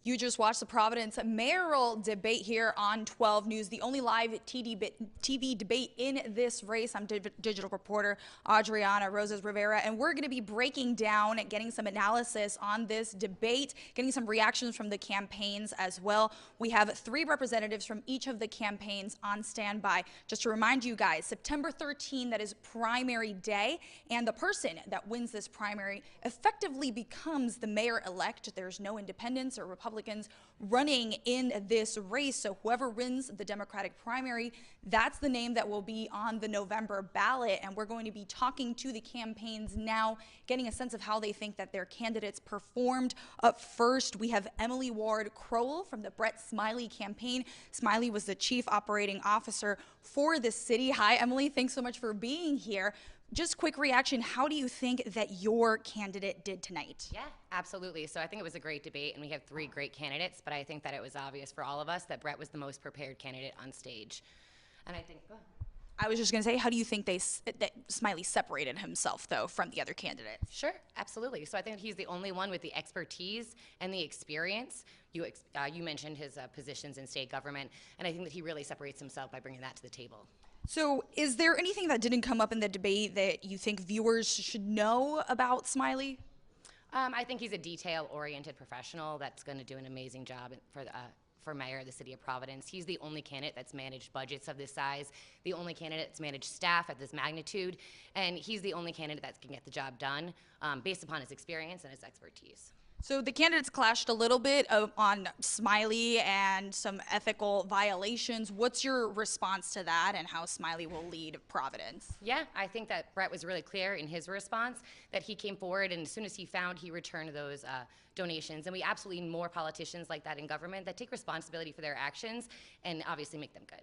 You just watched the Providence mayoral debate here on 12 News, the only live TV debate in this race. I'm digital reporter Adriana Rozas Rivera, and we're going to be breaking down, getting some analysis on this debate, getting some reactions from the campaigns as well. We have 3 representatives from each of the campaigns on standby. Just to remind you guys, September 13, that is primary day, and the person that wins this primary effectively becomes the mayor-elect. There's no independents or Republicans running in this race. So whoever wins the Democratic primary, that's the name that will be on the November ballot. And we're going to be talking to the campaigns now, getting a sense of how they think that their candidates performed. Up first, we have Emily Ward Crowell from the Brett Smiley campaign. Smiley was the chief operating officer for the city. Hi, Emily. Thanks so much for being here. Just quick reaction, how do you think that your candidate did tonight? Yeah, absolutely. So I think it was a great debate, and we have 3 great candidates, but I think that it was obvious for all of us that Brett was the most prepared candidate on stage. And I think, I was just going to say, how do you think that Smiley separated himself, though, from the other candidates? Sure, absolutely. So I think he's the only one with the expertise and the experience. You mentioned his positions in state government, and I think that he really separates himself by bringing that to the table. So is there anything that didn't come up in the debate that you think viewers should know about Smiley? I think he's a detail-oriented professional that's going to do an amazing job for mayor of the city of Providence. He's the only candidate that's managed budgets of this size, the only candidate that's managed staff at this magnitude, and he's the only candidate that can get the job done based upon his experience and his expertise. So the candidates clashed a little bit on Smiley and some ethical violations. What's your response to that and how Smiley will lead Providence? Yeah, I think that Brett was really clear in his response that he came forward, and as soon as he found, he returned those donations. And we absolutely need more politicians like that in government that take responsibility for their actions and obviously make them good.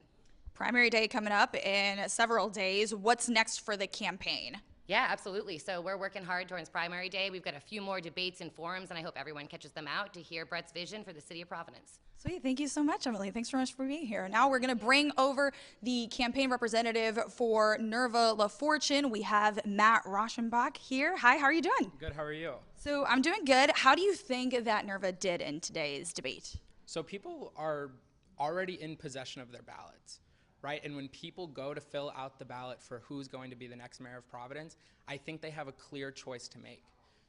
Primary day coming up in several days. What's next for the campaign? Yeah, absolutely. So we're working hard towards primary day. We've got a few more debates and forums, and I hope everyone catches them out to hear Brett's vision for the city of Providence. Sweet. Thank you so much, Emily. Thanks so much for being here. Now we're going to bring over the campaign representative for Nerva LaFortune. We have Matt Rauschenbach here. Hi, how are you doing? Good, how are you? So I'm doing good. How do you think that Nerva did in today's debate? So people are already in possession of their ballots, right? And when people go to fill out the ballot for who's going to be the next mayor of Providence, I think they have a clear choice to make.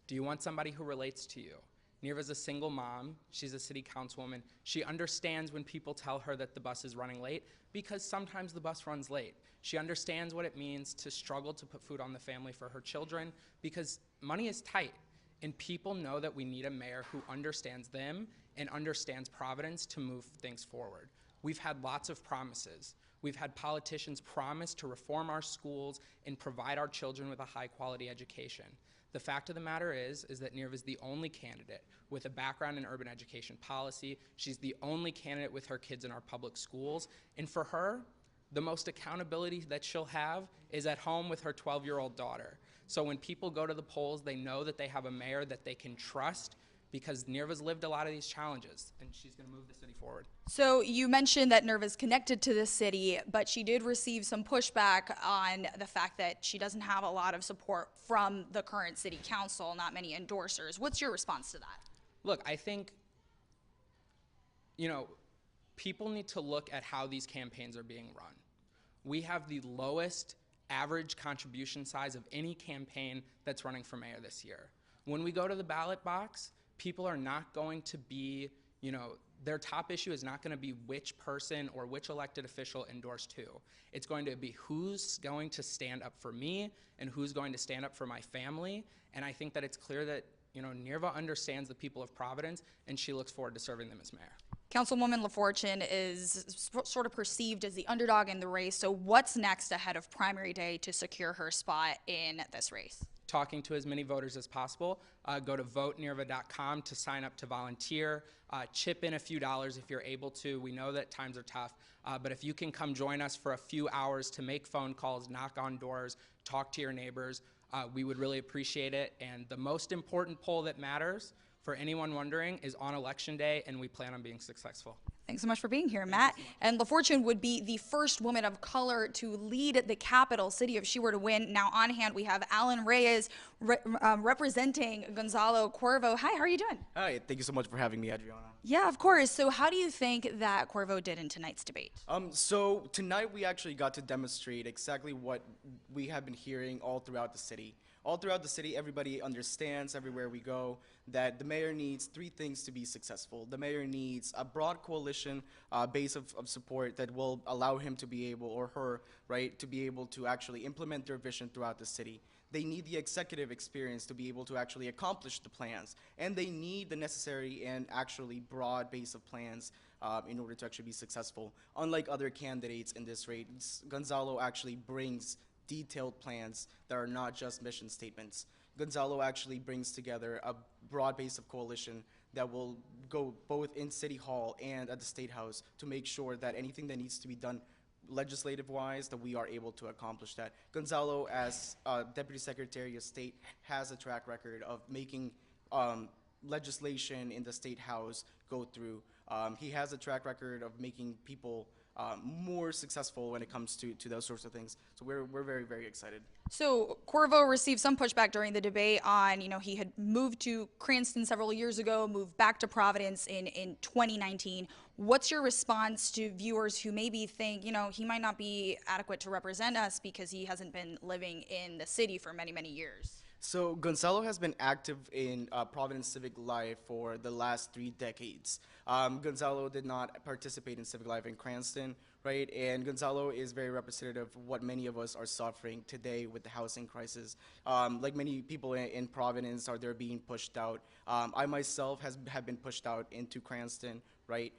Do you want somebody who relates to you? Nerva's a single mom. She's a city councilwoman. She understands when people tell her that the bus is running late because sometimes the bus runs late. She understands what it means to struggle to put food on the family for her children because money is tight. And people know that we need a mayor who understands them and understands Providence to move things forward. We've had lots of promises. We've had politicians promise to reform our schools and provide our children with a high-quality education. The fact of the matter is that Nerva is the only candidate with a background in urban education policy. She's the only candidate with her kids in our public schools. And for her, the most accountability that she'll have is at home with her 12-year-old daughter. So when people go to the polls, they know that they have a mayor that they can trust because Nerva's lived a lot of these challenges, and she's going to move the city forward. So you mentioned that Nerva's connected to the city, but she did receive some pushback on the fact that she doesn't have a lot of support from the current city council, not many endorsers. What's your response to that? Look, I think, people need to look at how these campaigns are being run. We have the lowest average contribution size of any campaign that's running for mayor this year. When we go to the ballot box, people are not going to be, their top issue is not going to be which person or which elected official endorsed who. It's going to be who's going to stand up for me and who's going to stand up for my family. And I think that it's clear that, Nerva understands the people of Providence, and she looks forward to serving them as mayor. Councilwoman LaFortune is sort of perceived as the underdog in the race. So what's next ahead of primary day to secure her spot in this race? Talking to as many voters as possible. Go to votenerva.com to sign up to volunteer. Chip in a few dollars if you're able to. We know that times are tough, but if you can come join us for a few hours to make phone calls, knock on doors, talk to your neighbors, we would really appreciate it. And the most important poll that matters, for anyone wondering, is on Election Day, and we plan on being successful. Thanks so much for being here, Matt. And LaFortune would be the first woman of color to lead the capital city if she were to win. Now on hand, we have Alan Reyes representing Gonzalo Cuervo. Hi, how are you doing? Hi, thank you so much for having me, Adriana. Yeah, of course. So how do you think that Cuervo did in tonight's debate? So tonight we actually got to demonstrate exactly what we have been hearing all throughout the city. All throughout the city, everybody understands everywhere we go that the mayor needs three things to be successful. The mayor needs a broad coalition base of support that will allow him to be able, or her, right, to be able to actually implement their vision throughout the city. They need the executive experience to be able to actually accomplish the plans. And they need the necessary and actually broad base of plans in order to actually be successful. Unlike other candidates in this race, Gonzalo actually brings detailed plans that are not just mission statements. Gonzalo actually brings together a broad base of coalition that will go both in City Hall and at the State House to make sure that anything that needs to be done legislative-wise, that we are able to accomplish that. Gonzalo, as Deputy Secretary of State, has a track record of making legislation in the State House go through. He has a track record of making people more successful when it comes to those sorts of things. So we're very, very excited. So Cuervo received some pushback during the debate on, he had moved to Cranston several years ago, moved back to Providence in 2019. What's your response to viewers who maybe think, he might not be adequate to represent us because he hasn't been living in the city for many, many years? So Gonzalo has been active in Providence civic life for the last 3 decades. Gonzalo did not participate in civic life in Cranston, right? And Gonzalo is very representative of what many of us are suffering today with the housing crisis. Like many people in Providence, they're being pushed out. I myself have been pushed out into Cranston, right?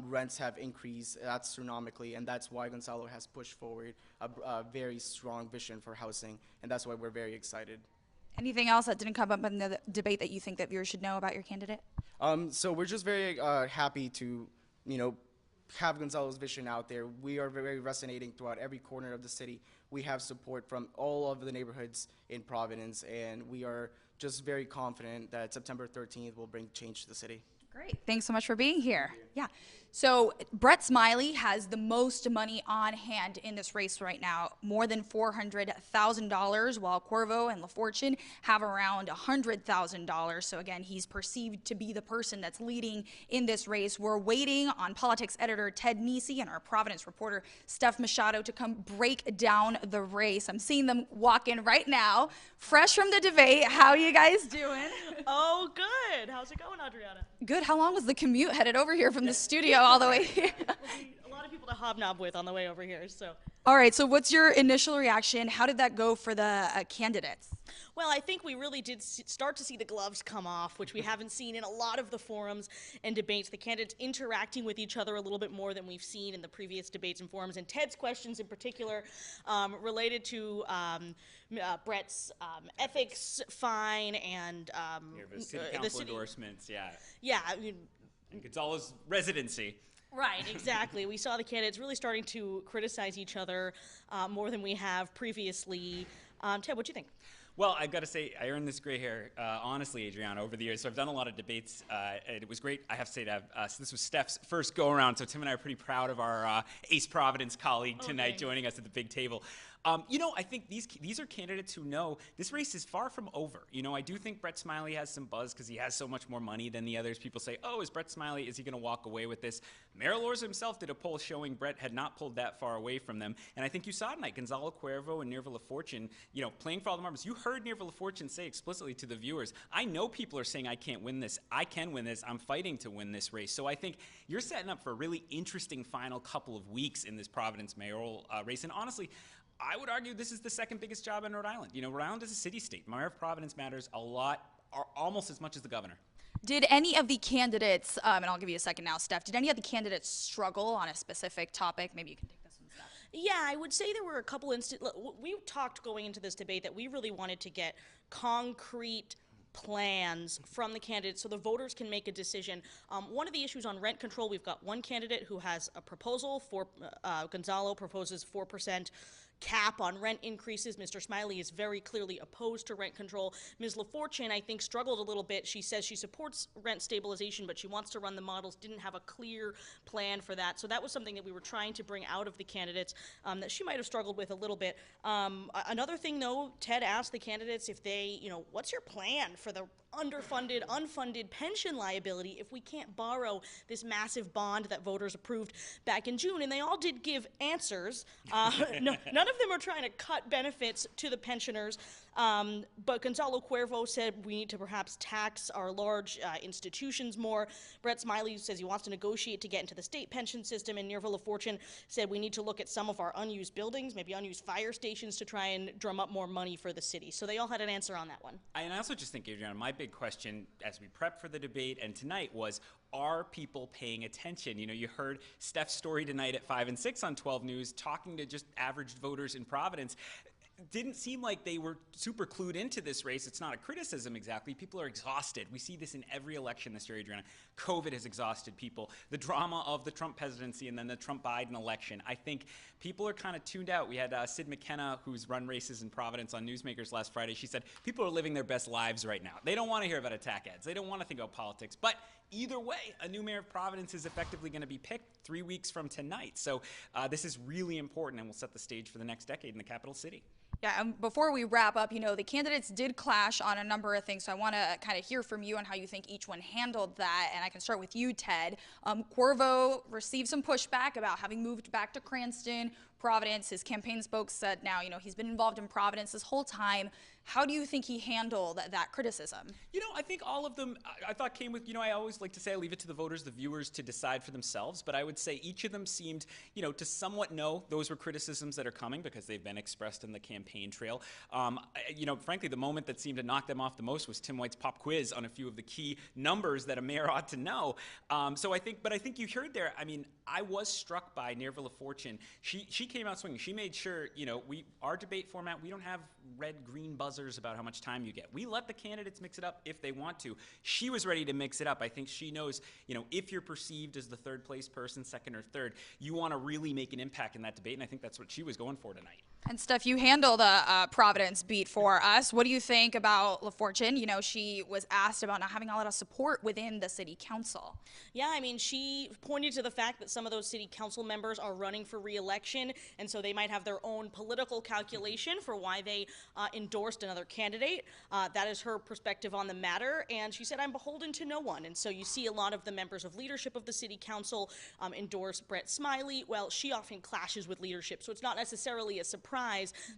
Rents have increased astronomically, and that's why Gonzalo has pushed forward a very strong vision for housing, and that's why we're very excited. Anything else that didn't come up in the debate that you think that viewers should know about your candidate? So we're just very happy to, have Gonzalo's vision out there. We are very resonating throughout every corner of the city. We have support from all of the neighborhoods in Providence, and we are just very confident that September 13th will bring change to the city. Great. Thanks so much for being here. Yeah. So Brett Smiley has the most money on hand in this race right now, more than $400,000, while Cuervo and LaFortune have around $100,000. So again, he's perceived to be the person that's leading in this race. We're waiting on politics editor Ted Nesi and our Providence reporter Steph Machado to come break down the race. I'm seeing them walk in right now, fresh from the debate. How are you guys doing? Oh, good. How's it going, Adriana? Good. How long was the commute headed over here from the studio all the way here? A lot of people to hobnob with on the way over here, so. All right, so what's your initial reaction? How did that go for the candidates? Well, I think we really did start to see the gloves come off, which we haven't seen in a lot of the forums and debates. The candidates interacting with each other a little bit more than we've seen in the previous debates and forums. And Ted's questions in particular related to Brett's ethics fine and the city council endorsements, yeah. Yeah. And Gonzalo's residency. Right, exactly. We saw the candidates really starting to criticize each other more than we have previously. Ted, what do you think? Well, I got to say, I earned this gray hair, honestly, Adriana, over the years. So I've done a lot of debates, and it was great. I have to say that so this was Steph's first go-around, so Tim and I are pretty proud of our Ace Providence colleague tonight joining us at the big table. I think these are candidates who know this race is far from over. I do think Brett Smiley has some buzz because he has so much more money than the others. People say, is Brett Smiley, is he going to walk away with this? Mayor Lors himself did a poll showing Brett had not pulled that far away from them. And I think you saw tonight, Gonzalo Cuervo and Nerva LaFortune, playing for all the marbles. You heard Nerva LaFortune say explicitly to the viewers, I know people are saying I can't win this. I can win this. I'm fighting to win this race. So I think you're setting up for a really interesting final couple of weeks in this Providence mayoral race. And honestly, I would argue this is the second biggest job in Rhode Island. Rhode Island is a city-state. Mayor of Providence matters a lot, or almost as much as the governor. Did any of the candidates, and I'll give you a second now, Steph, did any of the candidates struggle on a specific topic? Maybe you can take this one, Steph. Yeah, I would say there were a couple we talked going into this debate that we really wanted to get concrete plans from the candidates so the voters can make a decision. One of the issues on rent control, we've got one candidate who has a proposal for, Gonzalo proposes 4% cap on rent increases. Mr. Smiley is very clearly opposed to rent control. Ms. LaFortune, I think, struggled a little bit. She says she supports rent stabilization, but she wants to run the models, didn't have a clear plan for that. So that was something that we were trying to bring out of the candidates that she might have struggled with a little bit. Another thing, though, Ted asked the candidates if they, what's your plan for the underfunded, unfunded pension liability if we can't borrow this massive bond that voters approved back in June? And they all did give answers. None of them are trying to cut benefits to the pensioners. But Gonzalo Cuervo said we need to perhaps tax our large institutions more. Brett Smiley says he wants to negotiate to get into the state pension system. And Nerva LaFortune said we need to look at some of our unused buildings, maybe unused fire stations, to try and drum up more money for the city. So they all had an answer on that one. And I also just think, Adriana, my big question as we prep for the debate and tonight was, are people paying attention? You heard Steph's story tonight at 5 and 6 on 12 News, talking to just average voters in Providence. Didn't seem like they were super clued into this race. It's not a criticism exactly. People are exhausted. We see this in every election this year, Adriana. COVID has exhausted people. The drama of the Trump presidency and then the Trump-Biden election. I think people are kind of tuned out. We had Sid McKenna, who's run races in Providence on Newsmakers last Friday. She said people are living their best lives right now. They don't want to hear about attack ads. They don't want to think about politics. But either way, a new mayor of Providence is effectively going to be picked 3 weeks from tonight. So this is really important and will set the stage for the next decade in the capital city. Yeah, and before we wrap up, the candidates did clash on a number of things, so I want to kind of hear from you on how you think each one handled that, and I can start with you, Ted. Cuervo received some pushback about having moved back to Cranston, Providence. His campaign spokesman said now, he's been involved in Providence this whole time. How do you think he handled that criticism? I think all of them, I thought came with, I always like to say I leave it to the voters, the viewers to decide for themselves, but I would say each of them seemed, to somewhat know those were criticisms that are coming because they've been expressed in the campaign trail. Frankly, the moment that seemed to knock them off the most was Tim White's pop quiz on a few of the key numbers that a mayor ought to know. I think you heard there, I was struck by Nerva LaFortune. She came out swinging. She made sure, our debate format, we don't have red-green buzzers about how much time you get. We let the candidates mix it up if they want to. She was ready to mix it up. I think she knows, if you're perceived as the third place person, second or third, you want to really make an impact in that debate, and I think that's what she was going for tonight. And Steph, you handled a Providence beat for us. What do you think about LaFortune? She was asked about not having a lot of support within the city council. Yeah, she pointed to the fact that some of those city council members are running for re-election, and so they might have their own political calculation for why they endorsed another candidate. That is her perspective on the matter, and she said, I'm beholden to no one. And so you see a lot of the members of leadership of the city council endorse Brett Smiley. Well, she often clashes with leadership, so it's not necessarily a surprise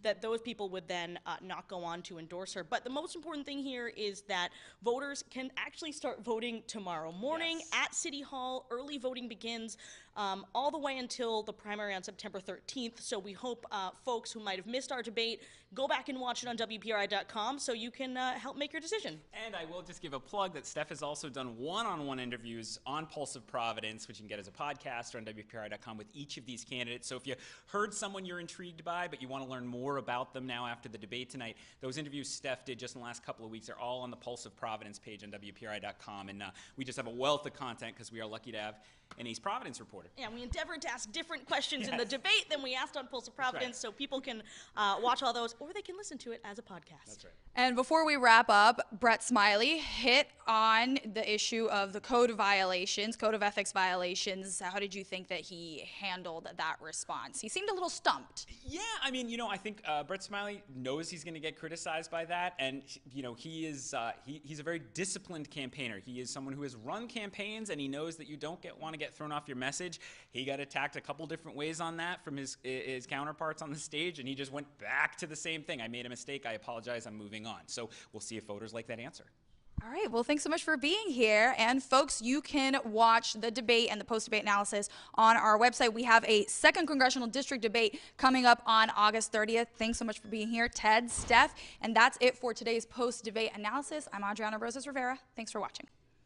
that those people would then not go on to endorse her. But the most important thing here is that voters can actually start voting tomorrow morning at City Hall. Early voting begins all the way until the primary on September 13th. So we hope folks who might have missed our debate go back and watch it on WPRI.com so you can help make your decision. And I will just give a plug that Steph has also done one-on-one interviews on Pulse of Providence, which you can get as a podcast or on WPRI.com with each of these candidates. So if you heard someone you're intrigued by, but you want to learn more about them now after the debate tonight, those interviews Steph did just in the last couple of weeks are all on the Pulse of Providence page on WPRI.com. And we just have a wealth of content because we are lucky to have an East Providence reporter. Yeah, we endeavored to ask different questions in the debate than we asked on Pulse of Providence, so people can watch all those, or they can listen to it as a podcast. That's right. And before we wrap up, Brett Smiley hit on the issue of the code of ethics violations. How did you think that he handled that response? He seemed a little stumped. Yeah, I think Brett Smiley knows he's going to get criticized by that, and he's a very disciplined campaigner. He is someone who has run campaigns, and he knows that you don't want to get thrown off your message. He got attacked a couple different ways on that from his counterparts on the stage, and he just went back to the same thing. I made a mistake. I apologize. I'm moving on. So we'll see if voters like that answer. All right, well, thanks so much for being here. And folks, you can watch the debate and the post-debate analysis on our website. We have a second congressional district debate coming up on August 30th. Thanks so much for being here, Ted, Steph. And that's it for today's post-debate analysis. I'm Adriana Rozas Rivera. Thanks for watching.